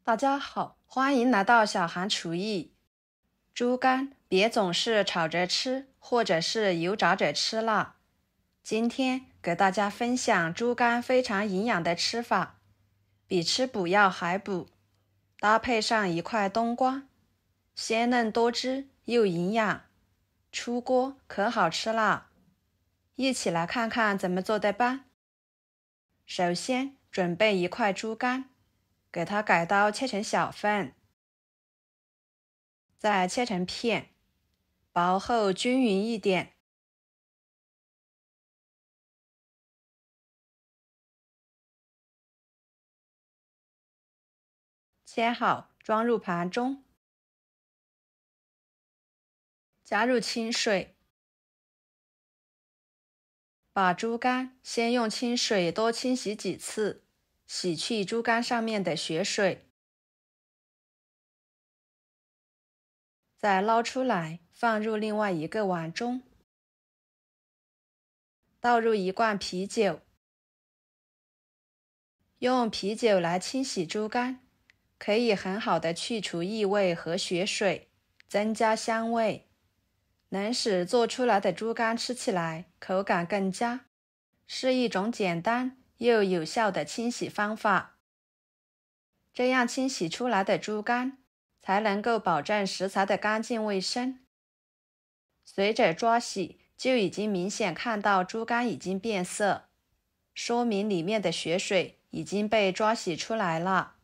大家好，欢迎来到小韩厨艺。猪肝别总是炒着吃，或者是油炸着吃了。今天给大家分享猪肝非常营养的吃法，比吃补药还补。搭配上一块冬瓜，鲜嫩多汁又营养，出锅可好吃了。一起来看看怎么做的吧。首先准备一块猪肝，给它改刀切成小份，再切成片，薄厚均匀一点。切好装入盘中，加入清水，把猪肝先用清水多清洗几次，洗去猪肝上面的血水。再捞出来，放入另外一个碗中，倒入一罐啤酒，用啤酒来清洗猪肝，可以很好的去除异味和血水，增加香味，能使做出来的猪肝吃起来口感更佳，是一种简单又有效的清洗方法。这样清洗出来的猪肝才能够保证食材的干净卫生。随着抓洗，就已经明显看到猪肝已经变色，说明里面的血水已经被抓洗出来了。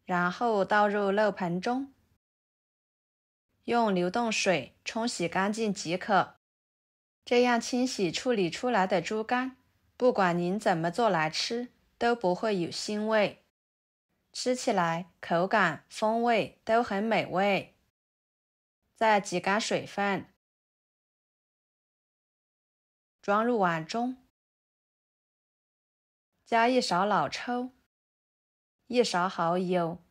然后倒入漏盆中，用流动水冲洗干净即可。这样清洗处理出来的猪肝，不管您怎么做来吃，都不会有腥味，吃起来口感、风味都很美味。再挤干水分，装入碗中，加一勺老抽，一勺蚝油，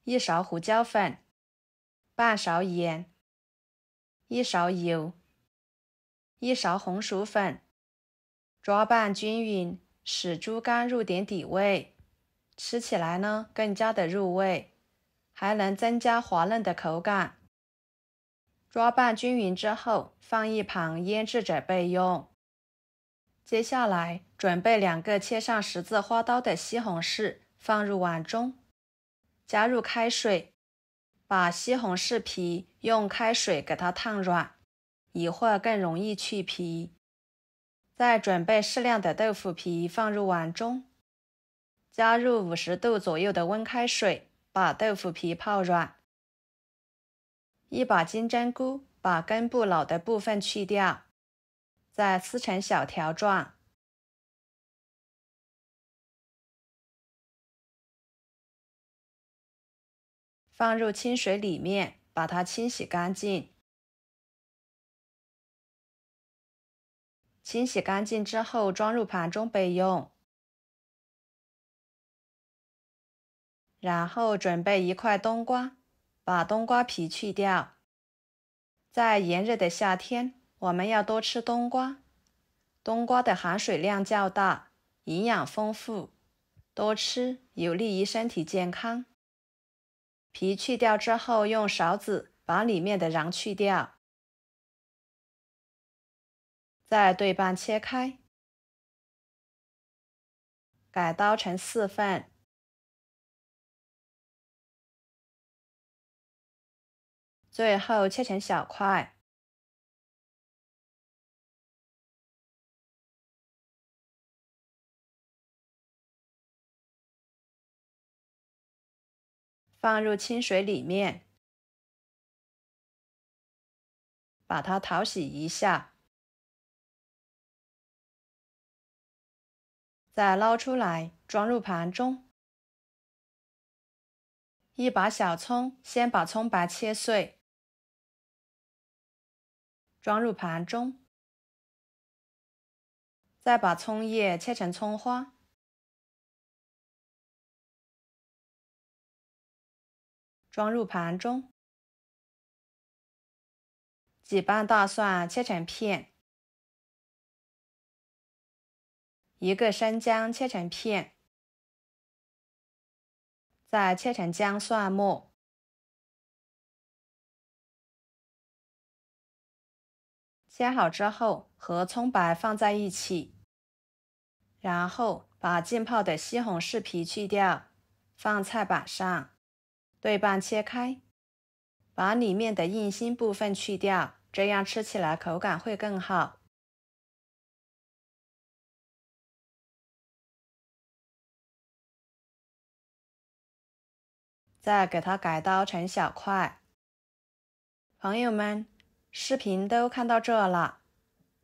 一勺胡椒粉，半勺盐，一勺油，一勺红薯粉，抓拌均匀，使猪肝入点底味，吃起来呢更加的入味，还能增加滑嫩的口感。抓拌均匀之后，放一旁腌制着备用。接下来准备2个切上十字花刀的西红柿，放入碗中，加入开水，把西红柿皮用开水给它烫软，一会儿更容易去皮。再准备适量的豆腐皮放入碗中，加入50度左右的温开水，把豆腐皮泡软。一把金针菇，把根部老的部分去掉，再撕成小条状。放入清水里面，把它清洗干净。清洗干净之后，装入盘中备用。然后准备一块冬瓜，把冬瓜皮去掉。在炎热的夏天，我们要多吃冬瓜。冬瓜的含水量较大，营养丰富，多吃有利于身体健康。皮去掉之后，用勺子把里面的瓤去掉，再对半切开，改刀成4份，最后切成小块。放入清水里面，把它淘洗一下，再捞出来，装入盘中。一把小葱，先把葱白切碎，装入盘中，再把葱叶切成葱花，装入盘中。几瓣大蒜切成片，一个生姜切成片，再切成姜蒜末。切好之后，和葱白放在一起，然后把浸泡的西红柿皮去掉，放菜板上，对半切开，把里面的硬心部分去掉，这样吃起来口感会更好。再给它改刀成小块。朋友们，视频都看到这了，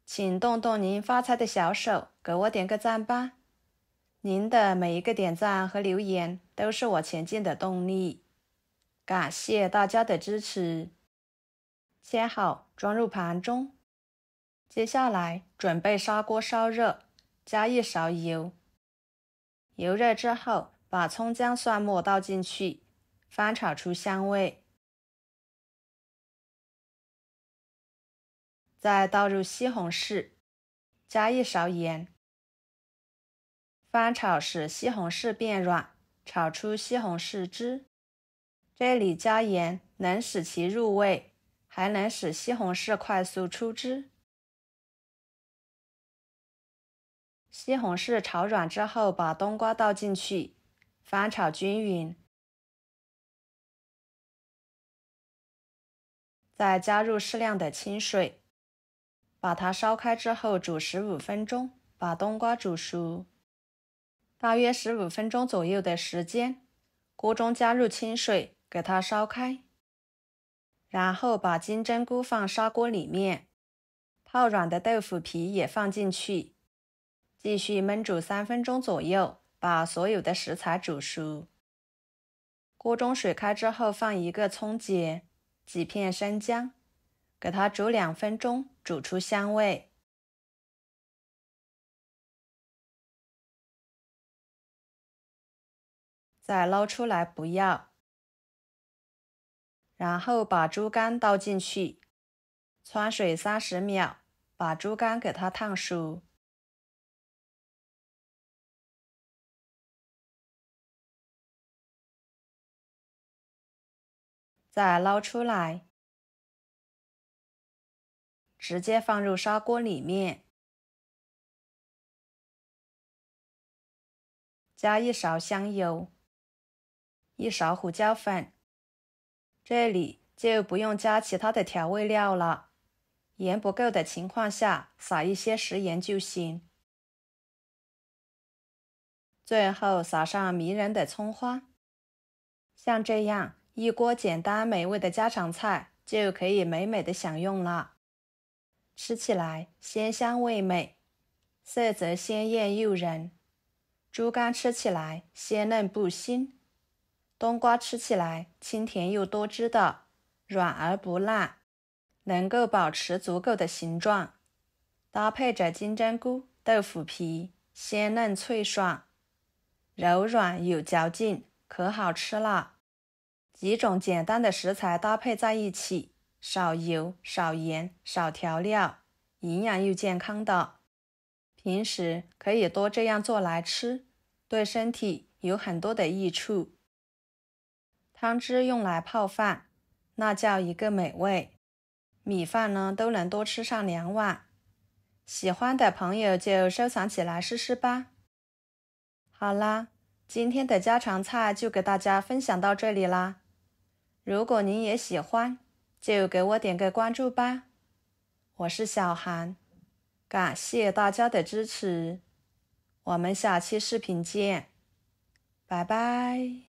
请动动您发财的小手，给我点个赞吧。您的每一个点赞和留言都是我前进的动力，感谢大家的支持。切好装入盘中，接下来准备砂锅烧热，加1勺油。油热之后，把葱姜蒜末倒进去，翻炒出香味。再倒入西红柿，加1勺盐，翻炒使西红柿变软，炒出西红柿汁。这里加盐能使其入味，还能使西红柿快速出汁。西红柿炒软之后，把冬瓜倒进去，翻炒均匀。再加入适量的清水，把它烧开之后煮15分钟，把冬瓜煮熟。大约15分钟左右的时间，锅中加入清水，给它烧开。然后把金针菇放砂锅里面，泡软的豆腐皮也放进去，继续焖煮3分钟左右，把所有的食材煮熟。锅中水开之后，放1个葱节，几片生姜，给它煮2分钟，煮出香味。再捞出来不要，然后把猪肝倒进去，汆水30秒，把猪肝给它烫熟。再捞出来，直接放入砂锅里面，加1勺香油，1勺胡椒粉，这里就不用加其他的调味料了，盐不够的情况下撒一些食盐就行。最后撒上迷人的葱花，像这样一锅简单美味的家常菜就可以美美的享用了。吃起来鲜香味美，色泽鲜艳诱人。猪肝吃起来鲜嫩不腥，冬瓜吃起来清甜又多汁的，软而不烂，能够保持足够的形状，搭配着金针菇、豆腐皮，鲜嫩脆爽，柔软有嚼劲，可好吃了。几种简单的食材搭配在一起，少油、少盐、少调料，营养又健康的。平时可以多这样做来吃，对身体有很多的益处。汤汁用来泡饭，那叫一个美味。米饭呢，都能多吃上2碗。喜欢的朋友就收藏起来试试吧。好啦，今天的家常菜就给大家分享到这里啦。如果您也喜欢，就给我点个关注吧。我是小韩，感谢大家的支持，我们下期视频见，拜拜。